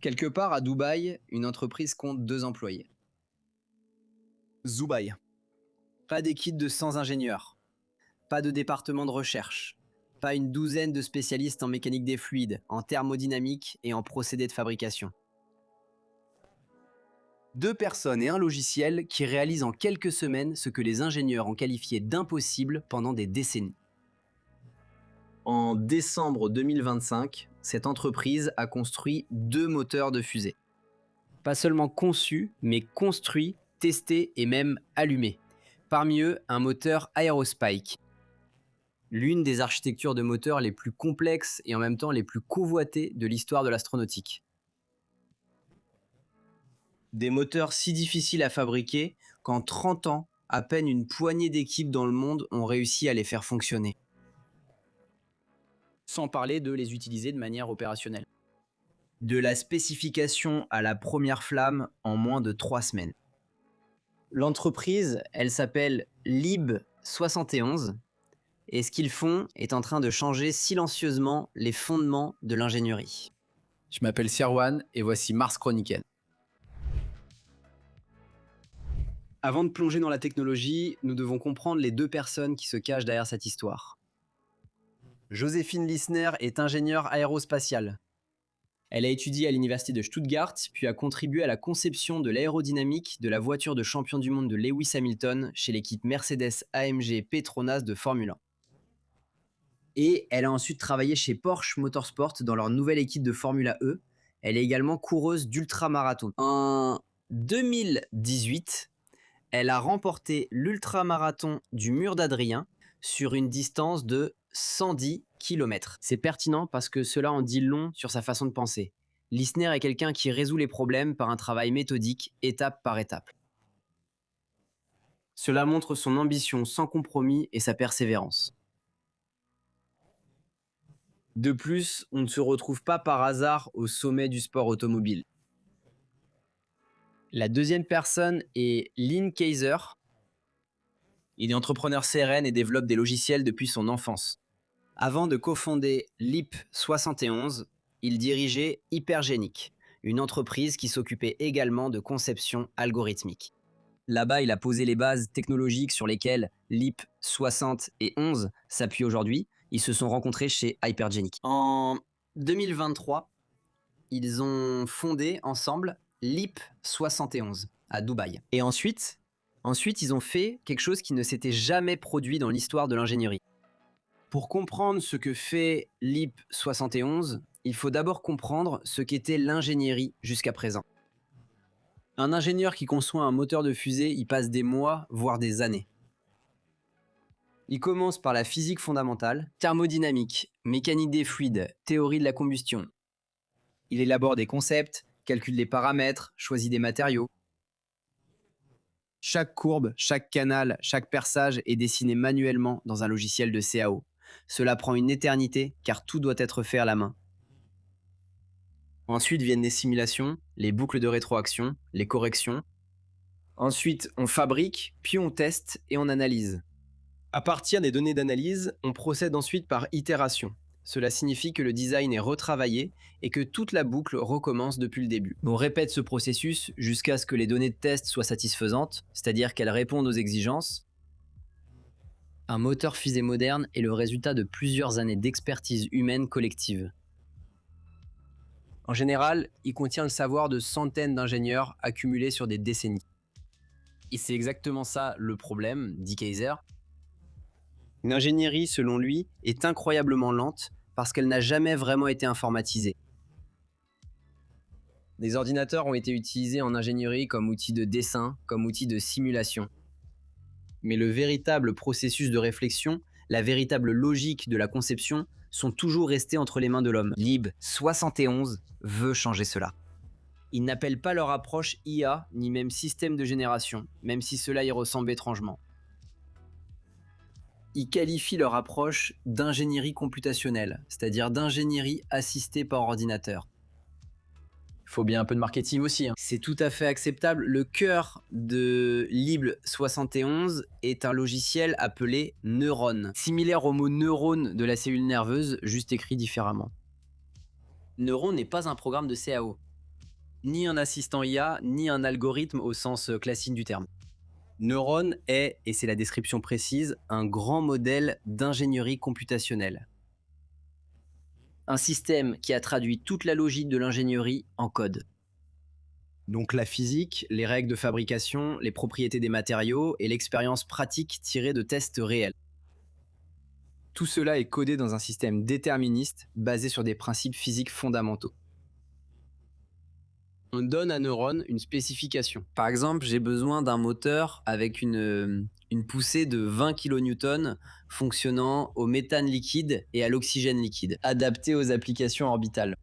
Quelque part à Dubaï, une entreprise compte 2 employés. Zubaï. Pas d'équipe de 100 ingénieurs. Pas de département de recherche. Pas une douzaine de spécialistes en mécanique des fluides, en thermodynamique et en procédés de fabrication. 2 personnes et un logiciel qui réalisent en quelques semaines ce que les ingénieurs ont qualifié d'impossible pendant des décennies. En décembre 2025, cette entreprise a construit 2 moteurs de fusée. Pas seulement conçus, mais construits, testés et même allumés. Parmi eux, un moteur Aerospike. L'une des architectures de moteurs les plus complexes et en même temps les plus convoitées de l'histoire de l'astronautique. Des moteurs si difficiles à fabriquer qu'en 30 ans, à peine une poignée d'équipes dans le monde ont réussi à les faire fonctionner. Sans parler de les utiliser de manière opérationnelle. De la spécification à la première flamme en moins de 3 semaines. L'entreprise, elle s'appelle LIB71 et ce qu'ils font est en train de changer silencieusement les fondements de l'ingénierie. Je m'appelle Sirwan et voici Mars Chronicle. Avant de plonger dans la technologie, nous devons comprendre les 2 personnes qui se cachent derrière cette histoire. Joséphine Lissner est ingénieure aérospatiale. Elle a étudié à l'université de Stuttgart, puis a contribué à la conception de l'aérodynamique de la voiture de champion du monde de Lewis Hamilton chez l'équipe Mercedes-AMG Petronas de Formule 1. Et elle a ensuite travaillé chez Porsche Motorsport dans leur nouvelle équipe de Formula E. Elle est également coureuse d'ultramarathon. En 2018, elle a remporté l'ultramarathon du Mur d'Adrien sur une distance de 110 km. C'est pertinent parce que cela en dit long sur sa façon de penser. Lissner est quelqu'un qui résout les problèmes par un travail méthodique, étape par étape. Cela montre son ambition sans compromis et sa persévérance. De plus, on ne se retrouve pas par hasard au sommet du sport automobile. La 2e personne est Lynn Kaiser. Il est entrepreneur CRN et développe des logiciels depuis son enfance. Avant de cofonder LIP71, il dirigeait Hypergenic, une entreprise qui s'occupait également de conception algorithmique. Là-bas, il a posé les bases technologiques sur lesquelles LIP60 et 11 s'appuient aujourd'hui. Ils se sont rencontrés chez Hypergenic. En 2023, ils ont fondé ensemble LIP71 à Dubaï. Et ensuite, ils ont fait quelque chose qui ne s'était jamais produit dans l'histoire de l'ingénierie. Pour comprendre ce que fait LIP71, il faut d'abord comprendre ce qu'était l'ingénierie jusqu'à présent. Un ingénieur qui conçoit un moteur de fusée y passe des mois, voire des années. Il commence par la physique fondamentale, thermodynamique, mécanique des fluides, théorie de la combustion. Il élabore des concepts, calcule des paramètres, choisit des matériaux. Chaque courbe, chaque canal, chaque perçage est dessiné manuellement dans un logiciel de CAO. Cela prend une éternité car tout doit être fait à la main. Ensuite viennent les simulations, les boucles de rétroaction, les corrections. Ensuite, on fabrique, puis on teste et on analyse. À partir des données d'analyse, on procède ensuite par itération. Cela signifie que le design est retravaillé et que toute la boucle recommence depuis le début. On répète ce processus jusqu'à ce que les données de test soient satisfaisantes, c'est-à-dire qu'elles répondent aux exigences. Un moteur fusée moderne est le résultat de plusieurs années d'expertise humaine collective. En général, il contient le savoir de centaines d'ingénieurs accumulés sur des décennies. Et c'est exactement ça le problème, dit Kaiser. Une ingénierie, selon lui, est incroyablement lente parce qu'elle n'a jamais vraiment été informatisée. Des ordinateurs ont été utilisés en ingénierie comme outil de dessin, comme outil de simulation. Mais le véritable processus de réflexion, la véritable logique de la conception, sont toujours restés entre les mains de l'homme. LIB71 veut changer cela. Ils n'appellent pas leur approche IA, ni même système de génération, même si cela y ressemble étrangement. Ils qualifient leur approche d'ingénierie computationnelle, c'est-à-dire d'ingénierie assistée par ordinateur. Il faut bien un peu de marketing aussi. C'est tout à fait acceptable. Le cœur de LIB71 est un logiciel appelé Neuron, similaire au mot neurone de la cellule nerveuse, juste écrit différemment. Neuron n'est pas un programme de CAO. Ni un assistant IA, ni un algorithme au sens classique du terme. Neuron est, et c'est la description précise, un grand modèle d'ingénierie computationnelle. Un système qui a traduit toute la logique de l'ingénierie en code. Donc la physique, les règles de fabrication, les propriétés des matériaux et l'expérience pratique tirée de tests réels. Tout cela est codé dans un système déterministe basé sur des principes physiques fondamentaux. On donne à Neuron une spécification. Par exemple, j'ai besoin d'un moteur avec une poussée de 20 kN fonctionnant au méthane liquide et à l'oxygène liquide, adapté aux applications orbitales.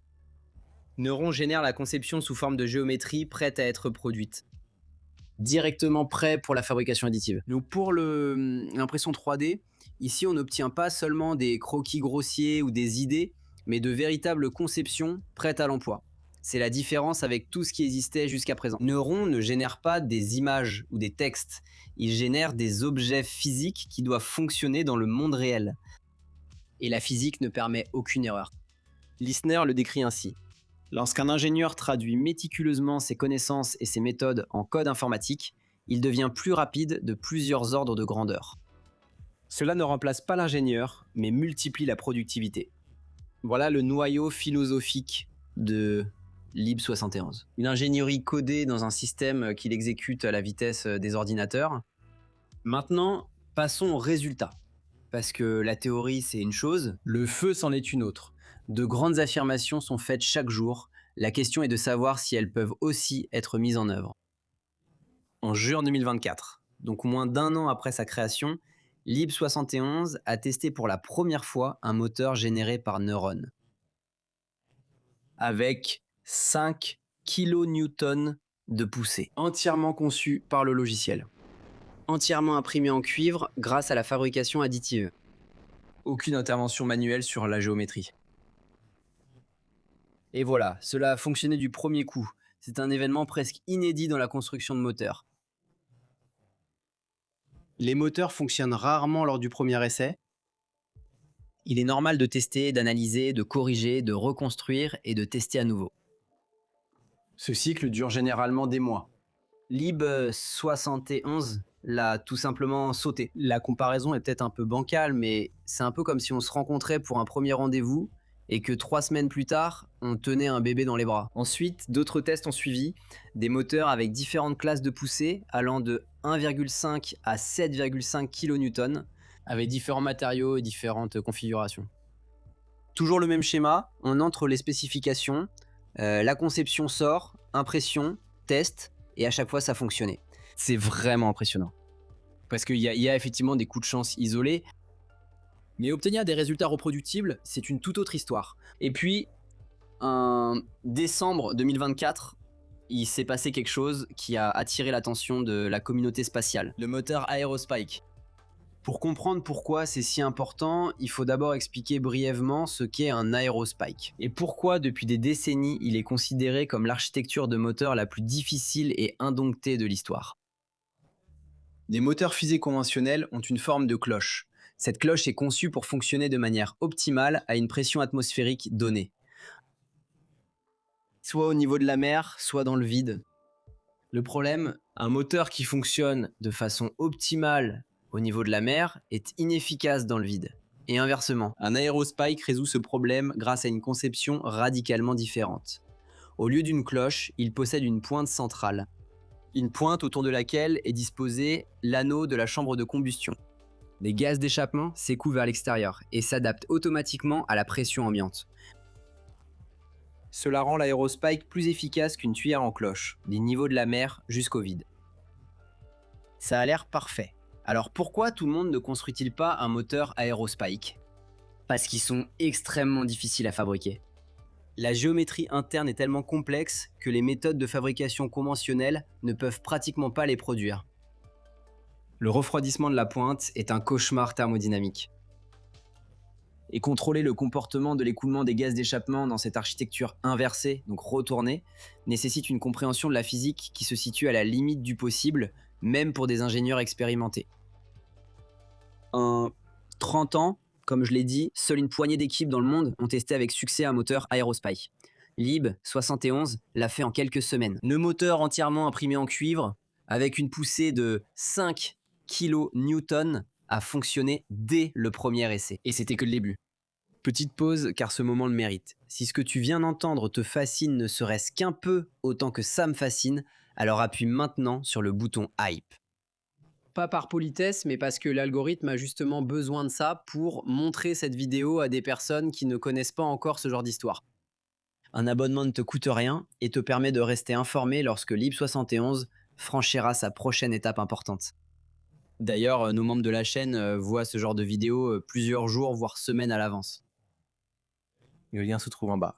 Neuron génère la conception sous forme de géométrie prête à être produite. Directement prêt pour la fabrication additive. Donc pour l'impression 3D, ici on n'obtient pas seulement des croquis grossiers ou des idées, mais de véritables conceptions prêtes à l'emploi. C'est la différence avec tout ce qui existait jusqu'à présent. Neuron ne génère pas des images ou des textes, il génère des objets physiques qui doivent fonctionner dans le monde réel. Et la physique ne permet aucune erreur. Lissner le décrit ainsi. Lorsqu'un ingénieur traduit méticuleusement ses connaissances et ses méthodes en code informatique, il devient plus rapide de plusieurs ordres de grandeur. Cela ne remplace pas l'ingénieur, mais multiplie la productivité. Voilà le noyau philosophique de Lib71. Une ingénierie codée dans un système qu'il exécute à la vitesse des ordinateurs. Maintenant, passons au résultat. Parce que la théorie, c'est une chose, le feu, c'en est une autre. De grandes affirmations sont faites chaque jour. La question est de savoir si elles peuvent aussi être mises en œuvre. En juin 2024, donc moins d'un an après sa création, Lib71 a testé pour la première fois un moteur généré par Neuron. Avec 5 kN de poussée, entièrement conçu par le logiciel. Entièrement imprimé en cuivre grâce à la fabrication additive. Aucune intervention manuelle sur la géométrie. Et voilà, cela a fonctionné du premier coup. C'est un événement presque inédit dans la construction de moteurs. Les moteurs fonctionnent rarement lors du premier essai. Il est normal de tester, d'analyser, de corriger, de reconstruire et de tester à nouveau. Ce cycle dure généralement des mois. Lib71 l'a tout simplement sauté. La comparaison est peut-être un peu bancale, mais c'est un peu comme si on se rencontrait pour un premier rendez-vous et que 3 semaines plus tard, on tenait un bébé dans les bras. Ensuite, d'autres tests ont suivi, des moteurs avec différentes classes de poussée allant de 1,5 à 7,5 kN, avec différents matériaux et différentes configurations. Toujours le même schéma, on entre les spécifications, la conception sort, impression, test, et à chaque fois ça fonctionnait. C'est vraiment impressionnant. Parce qu'il y a effectivement des coups de chance isolés, mais obtenir des résultats reproductibles, c'est une toute autre histoire. Et puis, en décembre 2024, il s'est passé quelque chose qui a attiré l'attention de la communauté spatiale, le moteur Aerospike. Pour comprendre pourquoi c'est si important, il faut d'abord expliquer brièvement ce qu'est un Aerospike. Et pourquoi, depuis des décennies, il est considéré comme l'architecture de moteur la plus difficile et indomptée de l'histoire. Les moteurs fusées conventionnels ont une forme de cloche. Cette cloche est conçue pour fonctionner de manière optimale à une pression atmosphérique donnée. Soit au niveau de la mer, soit dans le vide. Le problème, un moteur qui fonctionne de façon optimale au niveau de la mer est inefficace dans le vide. Et inversement, un Aerospike résout ce problème grâce à une conception radicalement différente. Au lieu d'une cloche, il possède une pointe centrale. Une pointe autour de laquelle est disposé l'anneau de la chambre de combustion. Les gaz d'échappement s'écoulent vers l'extérieur et s'adaptent automatiquement à la pression ambiante. Cela rend l'Aerospike plus efficace qu'une tuyère en cloche, des niveaux de la mer jusqu'au vide. Ça a l'air parfait. Alors pourquoi tout le monde ne construit-il pas un moteur Aerospike ? Parce qu'ils sont extrêmement difficiles à fabriquer. La géométrie interne est tellement complexe que les méthodes de fabrication conventionnelles ne peuvent pratiquement pas les produire. Le refroidissement de la pointe est un cauchemar thermodynamique. Et contrôler le comportement de l'écoulement des gaz d'échappement dans cette architecture inversée, donc retournée, nécessite une compréhension de la physique qui se situe à la limite du possible, même pour des ingénieurs expérimentés. En 30 ans, comme je l'ai dit, seule une poignée d'équipes dans le monde ont testé avec succès un moteur Aerospike. Lib 71 l'a fait en quelques semaines. Le moteur entièrement imprimé en cuivre, avec une poussée de 5 kN, a fonctionné dès le premier essai. Et c'était que le début. Petite pause, car ce moment le mérite. Si ce que tu viens d'entendre te fascine ne serait-ce qu'un peu autant que ça me fascine, alors appuie maintenant sur le bouton Hype. Pas par politesse, mais parce que l'algorithme a justement besoin de ça pour montrer cette vidéo à des personnes qui ne connaissent pas encore ce genre d'histoire. Un abonnement ne te coûte rien et te permet de rester informé lorsque Lib 71 franchira sa prochaine étape importante. D'ailleurs, nos membres de la chaîne voient ce genre de vidéos plusieurs jours, voire semaines à l'avance. Le lien se trouve en bas.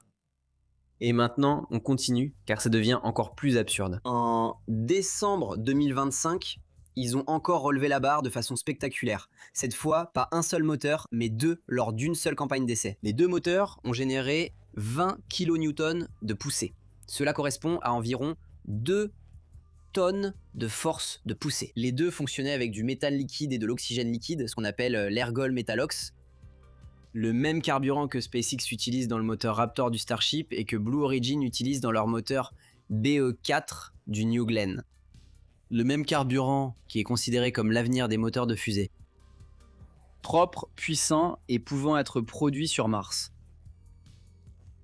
Et maintenant, on continue, car ça devient encore plus absurde. En décembre 2025, ils ont encore relevé la barre de façon spectaculaire. Cette fois, pas un seul moteur, mais 2 lors d'une seule campagne d'essai. Les 2 moteurs ont généré 20 kN de poussée. Cela correspond à environ 2 tonnes de force de poussée. Les 2 fonctionnaient avec du métal liquide et de l'oxygène liquide, ce qu'on appelle l'ergol Metalox. Le même carburant que SpaceX utilise dans le moteur Raptor du Starship et que Blue Origin utilise dans leur moteur BE4 du New Glenn. Le même carburant qui est considéré comme l'avenir des moteurs de fusée. Propre, puissant et pouvant être produit sur Mars.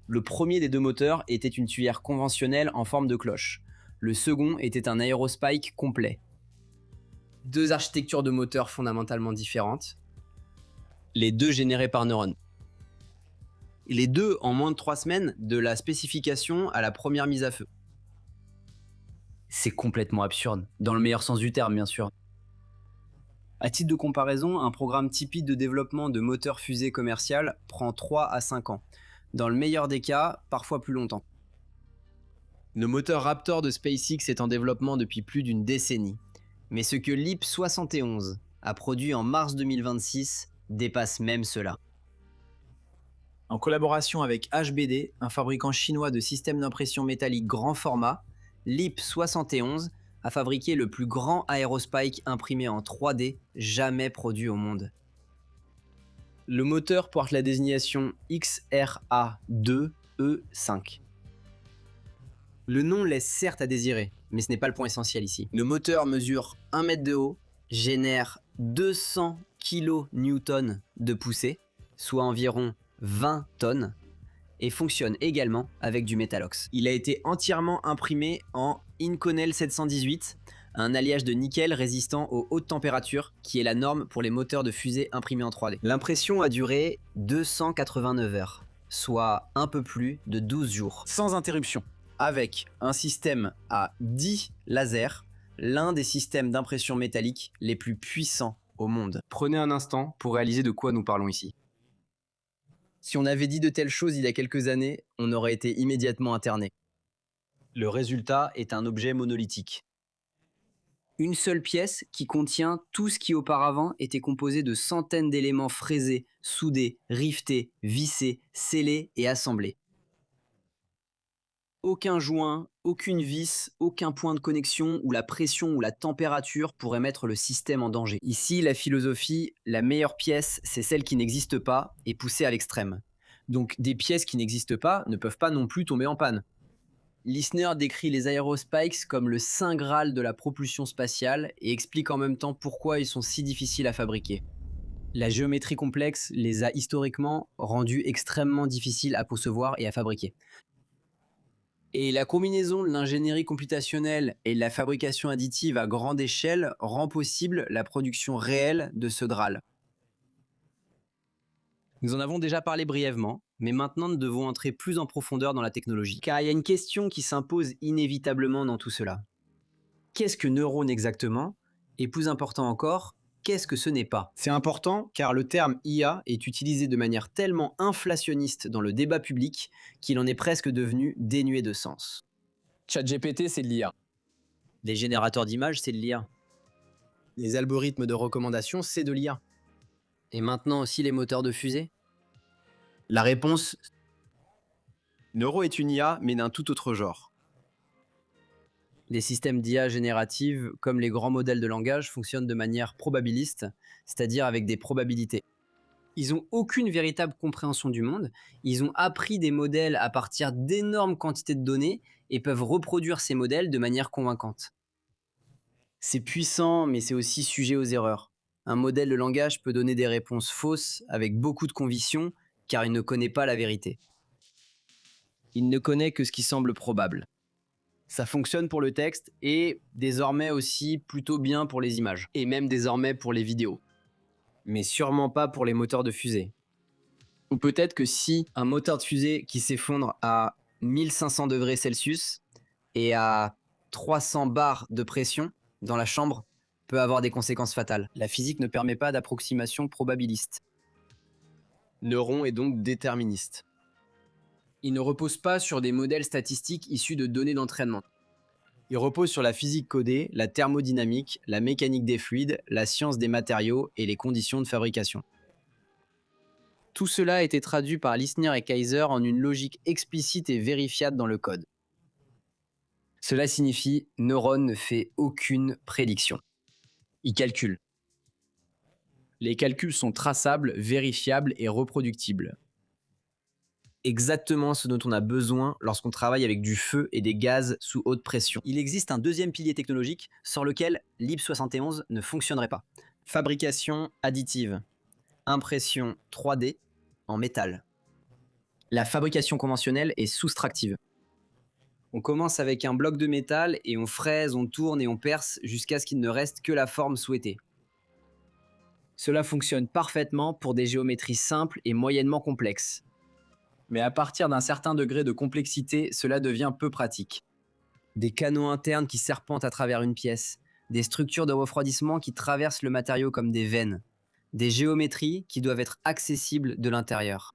Le premier des 2 moteurs était une tuyère conventionnelle en forme de cloche. Le second était un aérospike complet. 2 architectures de moteurs fondamentalement différentes. Les 2 générés par Neuron. Et les 2 en moins de 3 semaines de la spécification à la première mise à feu. C'est complètement absurde, dans le meilleur sens du terme bien sûr. À titre de comparaison, un programme typique de développement de moteur fusée commercial prend 3 à 5 ans. Dans le meilleur des cas, parfois plus longtemps. Le moteur Raptor de SpaceX est en développement depuis plus d'une décennie. Mais ce que Lib 71 a produit en mars 2026 dépasse même cela. En collaboration avec HBD, un fabricant chinois de systèmes d'impression métallique grand format, Lib 71 a fabriqué le plus grand aérospike imprimé en 3D jamais produit au monde. Le moteur porte la désignation XRA2E5. Le nom laisse certes à désirer, mais ce n'est pas le point essentiel ici. Le moteur mesure 1 mètre de haut, génère 200 kN de poussée, soit environ 20 tonnes, et fonctionne également avec du Metalox. Il a été entièrement imprimé en Inconel 718, un alliage de nickel résistant aux hautes températures, qui est la norme pour les moteurs de fusée imprimés en 3D. L'impression a duré 289 heures, soit un peu plus de 12 jours, sans interruption, avec un système à 10 lasers, l'un des systèmes d'impression métallique les plus puissants au monde. Prenez un instant pour réaliser de quoi nous parlons ici. Si on avait dit de telles choses il y a quelques années, on aurait été immédiatement interné. Le résultat est un objet monolithique. Une seule pièce qui contient tout ce qui auparavant était composé de centaines d'éléments fraisés, soudés, riftés, vissés, scellés et assemblés. Aucun joint, aucune vis, aucun point de connexion où la pression ou la température pourrait mettre le système en danger. Ici, la philosophie, la meilleure pièce, c'est celle qui n'existe pas et poussée à l'extrême. Donc des pièces qui n'existent pas ne peuvent pas non plus tomber en panne. Lisner décrit les aérospikes comme le saint graal de la propulsion spatiale et explique en même temps pourquoi ils sont si difficiles à fabriquer. La géométrie complexe les a historiquement rendus extrêmement difficiles à concevoir et à fabriquer. Et la combinaison de l'ingénierie computationnelle et de la fabrication additive à grande échelle rend possible la production réelle de ce Graal. Nous en avons déjà parlé brièvement, mais maintenant nous devons entrer plus en profondeur dans la technologie. Car il y a une question qui s'impose inévitablement dans tout cela. Qu'est-ce que Neuron exactement? Et plus important encore, qu'est-ce que ce n'est pas? C'est important car le terme IA est utilisé de manière tellement inflationniste dans le débat public qu'il en est presque devenu dénué de sens. ChatGPT, c'est de l'IA. Les générateurs d'images, c'est de l'IA. Les algorithmes de recommandation, c'est de l'IA. Et maintenant aussi les moteurs de fusée? La réponse... Neuro est une IA, mais d'un tout autre genre. Les systèmes d'IA générative, comme les grands modèles de langage, fonctionnent de manière probabiliste, c'est-à-dire avec des probabilités. Ils n'ont aucune véritable compréhension du monde. Ils ont appris des modèles à partir d'énormes quantités de données et peuvent reproduire ces modèles de manière convaincante. C'est puissant, mais c'est aussi sujet aux erreurs. Un modèle de langage peut donner des réponses fausses avec beaucoup de conviction, car il ne connaît pas la vérité. Il ne connaît que ce qui semble probable. Ça fonctionne pour le texte et désormais aussi plutôt bien pour les images. Et même désormais pour les vidéos. Mais sûrement pas pour les moteurs de fusée. Ou peut-être que si un moteur de fusée qui s'effondre à 1500 degrés Celsius et à 300 bars de pression dans la chambre peut avoir des conséquences fatales. La physique ne permet pas d'approximation probabiliste. Neuron est donc déterministe. Il ne repose pas sur des modèles statistiques issus de données d'entraînement. Il repose sur la physique codée, la thermodynamique, la mécanique des fluides, la science des matériaux et les conditions de fabrication. Tout cela a été traduit par Lissner et Kaiser en une logique explicite et vérifiable dans le code. Cela signifie Neuron ne fait aucune prédiction. Il calcule. Les calculs sont traçables, vérifiables et reproductibles. Exactement ce dont on a besoin lorsqu'on travaille avec du feu et des gaz sous haute pression. Il existe un deuxième pilier technologique sur lequel LIB71 ne fonctionnerait pas. Fabrication additive. Impression 3D en métal. La fabrication conventionnelle est soustractive. On commence avec un bloc de métal et on fraise, on tourne et on perce jusqu'à ce qu'il ne reste que la forme souhaitée. Cela fonctionne parfaitement pour des géométries simples et moyennement complexes. Mais à partir d'un certain degré de complexité, cela devient peu pratique. Des canaux internes qui serpentent à travers une pièce, des structures de refroidissement qui traversent le matériau comme des veines, des géométries qui doivent être accessibles de l'intérieur.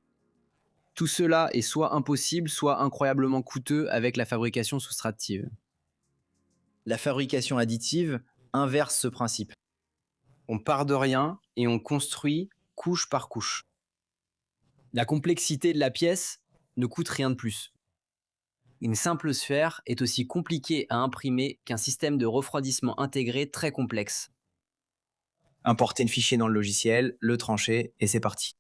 Tout cela est soit impossible, soit incroyablement coûteux avec la fabrication soustractive. La fabrication additive inverse ce principe. On part de rien et on construit couche par couche. La complexité de la pièce ne coûte rien de plus. Une simple sphère est aussi compliquée à imprimer qu'un système de refroidissement intégré très complexe. Importer le fichier dans le logiciel, le trancher et c'est parti.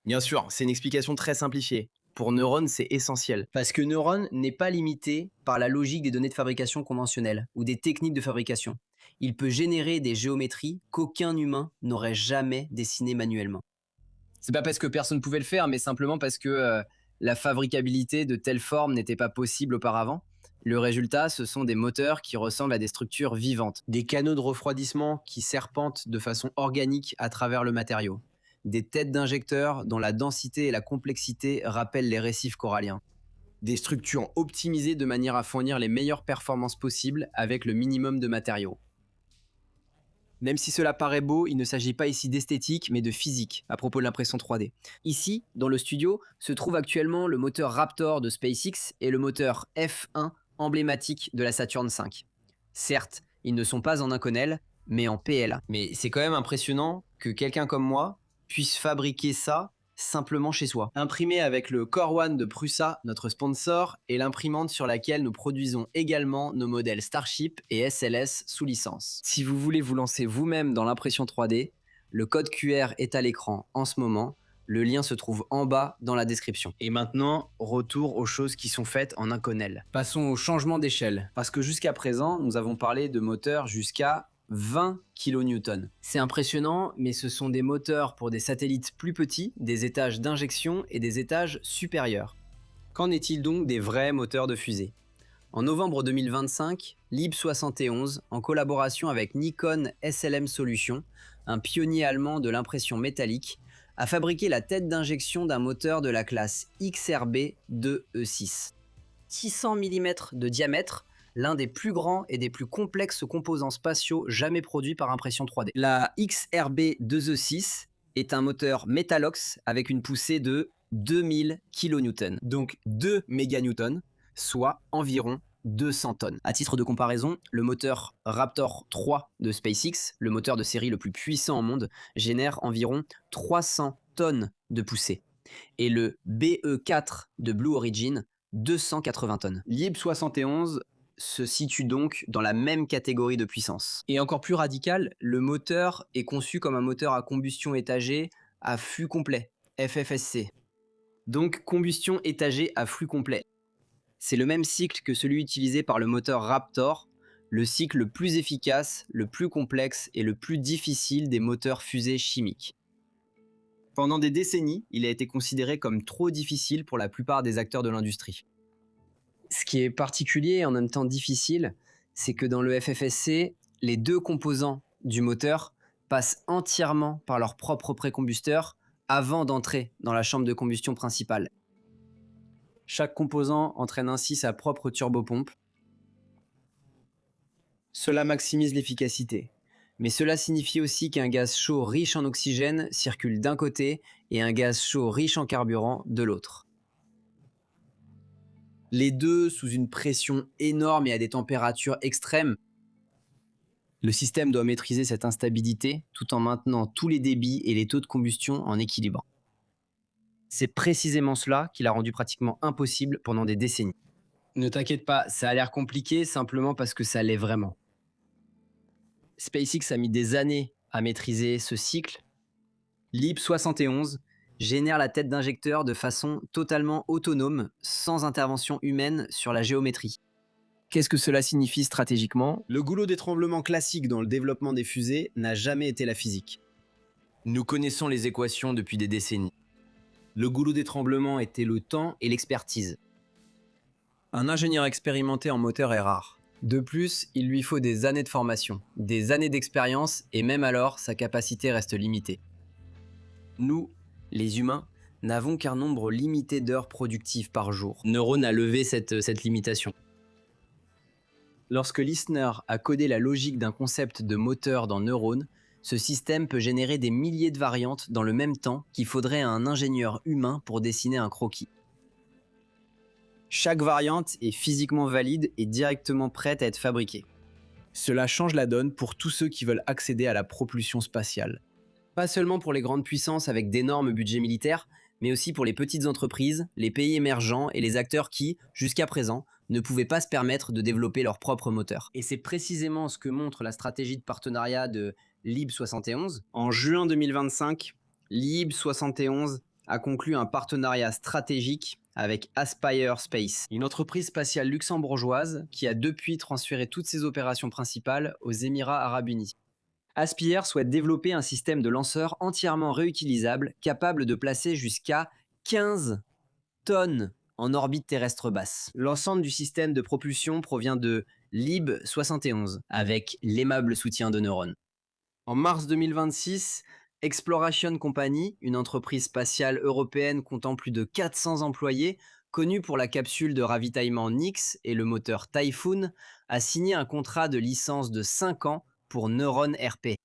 Bien sûr, c'est une explication très simplifiée. Pour Neuron, c'est essentiel. Parce que Neuron n'est pas limité par la logique des données de fabrication conventionnelles ou des techniques de fabrication. Il peut générer des géométries qu'aucun humain n'aurait jamais dessinées manuellement. C'est pas parce que personne ne pouvait le faire, mais simplement parce que la fabricabilité de telles formes n'était pas possible auparavant. Le résultat, ce sont des moteurs qui ressemblent à des structures vivantes, des canaux de refroidissement qui serpentent de façon organique à travers le matériau, des têtes d'injecteurs dont la densité et la complexité rappellent les récifs coralliens, des structures optimisées de manière à fournir les meilleures performances possibles avec le minimum de matériaux. Même si cela paraît beau, il ne s'agit pas ici d'esthétique, mais de physique, à propos de l'impression 3D. Ici, dans le studio, se trouve actuellement le moteur Raptor de SpaceX et le moteur F1 emblématique de la Saturn V. Certes, ils ne sont pas en Inconel, mais en PLA. Mais c'est quand même impressionnant que quelqu'un comme moi puisse fabriquer ça simplement chez soi. Imprimé avec le Core One de Prusa, notre sponsor, et l'imprimante sur laquelle nous produisons également nos modèles Starship et SLS sous licence. Si vous voulez vous lancer vous-même dans l'impression 3D, le code QR est à l'écran en ce moment. Le lien se trouve en bas dans la description. Et maintenant, retour aux choses qui sont faites en Inconel. Passons au changement d'échelle. Parce que jusqu'à présent, nous avons parlé de moteurs jusqu'à 20 kN. C'est impressionnant, mais ce sont des moteurs pour des satellites plus petits, des étages d'injection et des étages supérieurs. Qu'en est-il donc des vrais moteurs de fusée ? En novembre 2025, LIB71, en collaboration avec Nikon SLM Solutions, un pionnier allemand de l'impression métallique, a fabriqué la tête d'injection d'un moteur de la classe XRB-2E6. 600 mm de diamètre, l'un des plus grands et des plus complexes composants spatiaux jamais produits par impression 3D. La XRB-2E6 est un moteur Metalox avec une poussée de 2000 kN, donc 2 méganewtons, soit environ 200 tonnes. À titre de comparaison, le moteur Raptor 3 de SpaceX, le moteur de série le plus puissant au monde, génère environ 300 tonnes de poussée. Et le BE4 de Blue Origin, 280 tonnes. LIB71 se situe donc dans la même catégorie de puissance. Et encore plus radical, le moteur est conçu comme un moteur à combustion étagée à flux complet, FFSC. Donc combustion étagée à flux complet. C'est le même cycle que celui utilisé par le moteur Raptor, le cycle le plus efficace, le plus complexe et le plus difficile des moteurs fusées chimiques. Pendant des décennies, il a été considéré comme trop difficile pour la plupart des acteurs de l'industrie. Ce qui est particulier et en même temps difficile, c'est que dans le FFSC, les deux composants du moteur passent entièrement par leur propre précombusteur avant d'entrer dans la chambre de combustion principale. Chaque composant entraîne ainsi sa propre turbopompe. Cela maximise l'efficacité. Mais cela signifie aussi qu'un gaz chaud riche en oxygène circule d'un côté et un gaz chaud riche en carburant de l'autre. Les deux sous une pression énorme et à des températures extrêmes. Le système doit maîtriser cette instabilité tout en maintenant tous les débits et les taux de combustion en équilibre. C'est précisément cela qui l'a rendu pratiquement impossible pendant des décennies. Ne t'inquiète pas, ça a l'air compliqué simplement parce que ça l'est vraiment. SpaceX a mis des années à maîtriser ce cycle. LEAP 71 génère la tête d'injecteur de façon totalement autonome, sans intervention humaine sur la géométrie. Qu'est-ce que cela signifie stratégiquement ? Le goulot d'étranglement classique dans le développement des fusées n'a jamais été la physique. Nous connaissons les équations depuis des décennies. Le goulot d'étranglement était le temps et l'expertise. Un ingénieur expérimenté en moteur est rare. De plus, il lui faut des années de formation, des années d'expérience, et même alors, sa capacité reste limitée. Nous, les humains, n'avons qu'un nombre limité d'heures productives par jour. Neuron a levé cette limitation. Lorsque Lisner a codé la logique d'un concept de moteur dans Neuron, ce système peut générer des milliers de variantes dans le même temps qu'il faudrait à un ingénieur humain pour dessiner un croquis. Chaque variante est physiquement valide et directement prête à être fabriquée. Cela change la donne pour tous ceux qui veulent accéder à la propulsion spatiale. Pas seulement pour les grandes puissances avec d'énormes budgets militaires, mais aussi pour les petites entreprises, les pays émergents et les acteurs qui, jusqu'à présent, ne pouvaient pas se permettre de développer leur propre moteur. Et c'est précisément ce que montre la stratégie de partenariat de LEAP 71. En juin 2025, LEAP 71 a conclu un partenariat stratégique avec Aspire Space, une entreprise spatiale luxembourgeoise qui a depuis transféré toutes ses opérations principales aux Émirats arabes unis. Aspire souhaite développer un système de lanceur entièrement réutilisable, capable de placer jusqu'à 15 tonnes en orbite terrestre basse. L'ensemble du système de propulsion provient de LEAP 71, avec l'aimable soutien de Neuron. En mars 2026, Exploration Company, une entreprise spatiale européenne comptant plus de 400 employés, connue pour la capsule de ravitaillement Nix et le moteur Typhoon, a signé un contrat de licence de 5 ans pour Neuron RP.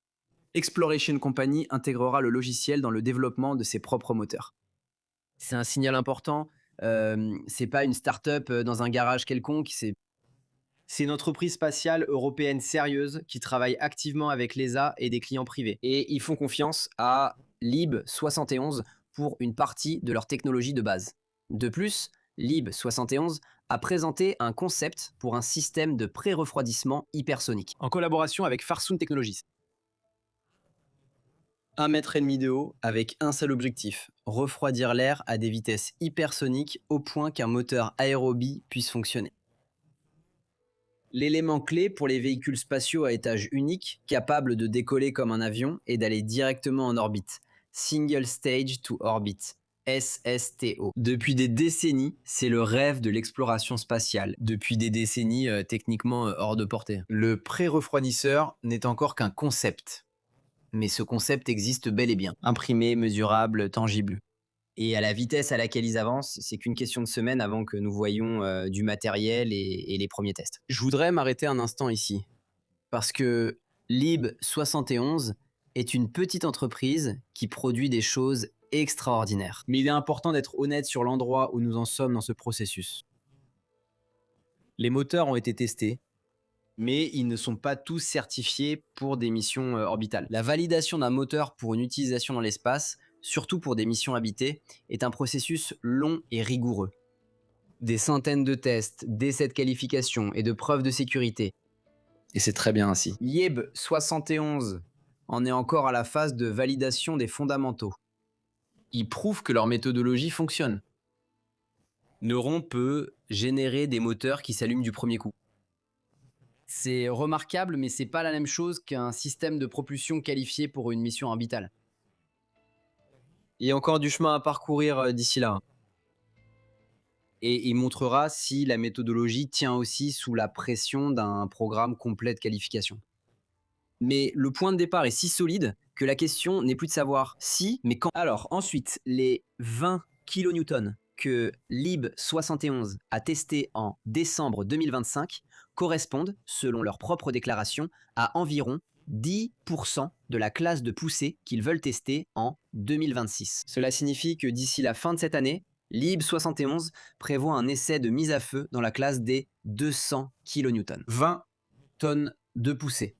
Exploration Company intégrera le logiciel dans le développement de ses propres moteurs. C'est un signal important, c'est pas une start-up dans un garage quelconque, c'est une entreprise spatiale européenne sérieuse qui travaille activement avec l'ESA et des clients privés. Et ils font confiance à LEAP 71 pour une partie de leur technologie de base. De plus, LEAP 71 a présenté un concept pour un système de pré-refroidissement hypersonique, en collaboration avec Farsoon Technologies. 1,5 m de haut avec un seul objectif, refroidir l'air à des vitesses hypersoniques au point qu'un moteur aérobie puisse fonctionner. L'élément clé pour les véhicules spatiaux à étage unique, capables de décoller comme un avion et d'aller directement en orbite. Single Stage to Orbit, SSTO. Depuis des décennies, c'est le rêve de l'exploration spatiale. Depuis des décennies techniquement hors de portée. Le pré-refroidisseur n'est encore qu'un concept. Mais ce concept existe bel et bien. Imprimé, mesurable, tangible. Et à la vitesse à laquelle ils avancent, c'est qu'une question de semaines avant que nous voyions du matériel et les premiers tests. Je voudrais m'arrêter un instant ici, parce que LEAP 71 est une petite entreprise qui produit des choses extraordinaires. Mais il est important d'être honnête sur l'endroit où nous en sommes dans ce processus. Les moteurs ont été testés, mais ils ne sont pas tous certifiés pour des missions orbitales. La validation d'un moteur pour une utilisation dans l'espace, surtout pour des missions habitées, est un processus long et rigoureux. Des centaines de tests, d'essais de qualification et de preuves de sécurité. Et c'est très bien ainsi. LEAP 71 en est encore à la phase de validation des fondamentaux. Ils prouvent que leur méthodologie fonctionne. Neuron peut générer des moteurs qui s'allument du premier coup. C'est remarquable, mais c'est pas la même chose qu'un système de propulsion qualifié pour une mission orbitale. Il y a encore du chemin à parcourir d'ici là. Et il montrera si la méthodologie tient aussi sous la pression d'un programme complet de qualification. Mais le point de départ est si solide que la question n'est plus de savoir si, mais quand. Alors ensuite, les 20 kilonewtons que LIB71 a testés en décembre 2025 correspondent, selon leur propre déclaration, à environ 10% de la classe de poussée qu'ils veulent tester en 2026. Cela signifie que d'ici la fin de cette année, LIB71 prévoit un essai de mise à feu dans la classe des 200 kilonewtons. 20 tonnes de poussée.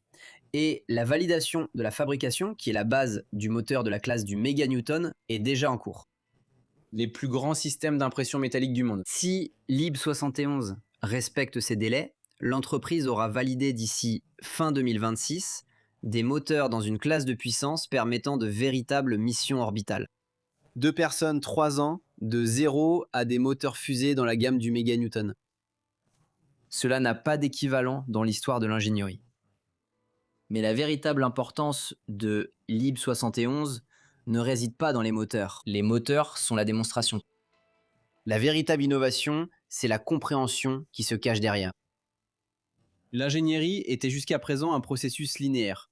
Et la validation de la fabrication, qui est la base du moteur de la classe du méganewton, est déjà en cours. Les plus grands systèmes d'impression métallique du monde. Si LIB71 respecte ces délais, l'entreprise aura validé d'ici fin 2026 des moteurs dans une classe de puissance permettant de véritables missions orbitales. 2 personnes, 3 ans, de 0 à des moteurs fusées dans la gamme du méganewton. Cela n'a pas d'équivalent dans l'histoire de l'ingénierie. Mais la véritable importance de LIB71 ne réside pas dans les moteurs. Les moteurs sont la démonstration. La véritable innovation, c'est la compréhension qui se cache derrière. L'ingénierie était jusqu'à présent un processus linéaire.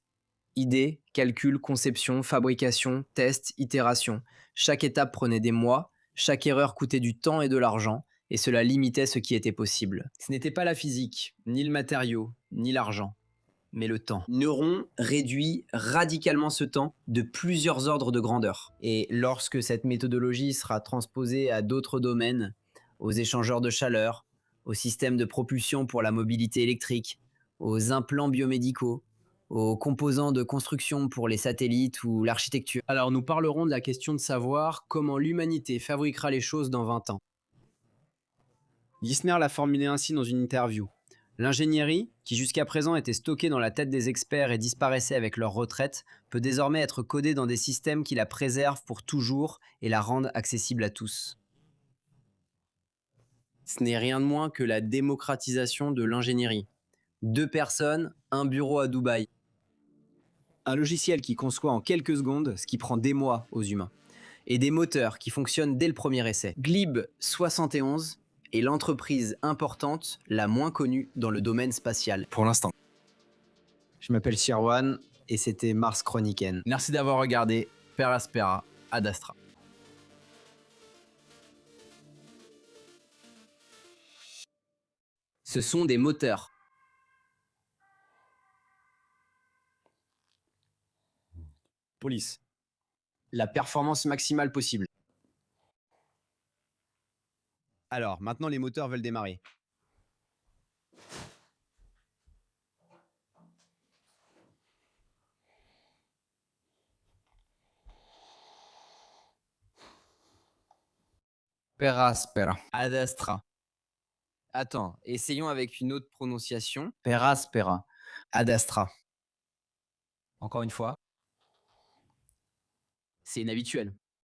Idée, calcul, conception, fabrication, test, itération. Chaque étape prenait des mois, chaque erreur coûtait du temps et de l'argent, et cela limitait ce qui était possible. Ce n'était pas la physique, ni le matériau, ni l'argent, mais le temps. Neuron réduit radicalement ce temps de plusieurs ordres de grandeur. Et lorsque cette méthodologie sera transposée à d'autres domaines, aux échangeurs de chaleur, aux systèmes de propulsion pour la mobilité électrique, aux implants biomédicaux, aux composants de construction pour les satellites ou l'architecture. Alors nous parlerons de la question de savoir comment l'humanité fabriquera les choses dans 20 ans. Gisner l'a formulé ainsi dans une interview. L'ingénierie, qui jusqu'à présent était stockée dans la tête des experts et disparaissait avec leur retraite, peut désormais être codée dans des systèmes qui la préservent pour toujours et la rendent accessible à tous. Ce n'est rien de moins que la démocratisation de l'ingénierie. 2 personnes, un bureau à Dubaï. Un logiciel qui conçoit en quelques secondes ce qui prend des mois aux humains. Et des moteurs qui fonctionnent dès le premier essai. Glib71 est l'entreprise importante la moins connue dans le domaine spatial. Pour l'instant. Je m'appelle Shirwan et c'était Mars Chroniken. Merci d'avoir regardé Per Aspera ad Astra. Ce sont des moteurs. Police. La performance maximale possible. Alors, maintenant les moteurs veulent démarrer. Per Aspera ad Astra. Attends, essayons avec une autre prononciation. Per Aspera ad Astra. Encore une fois. C'est inhabituel.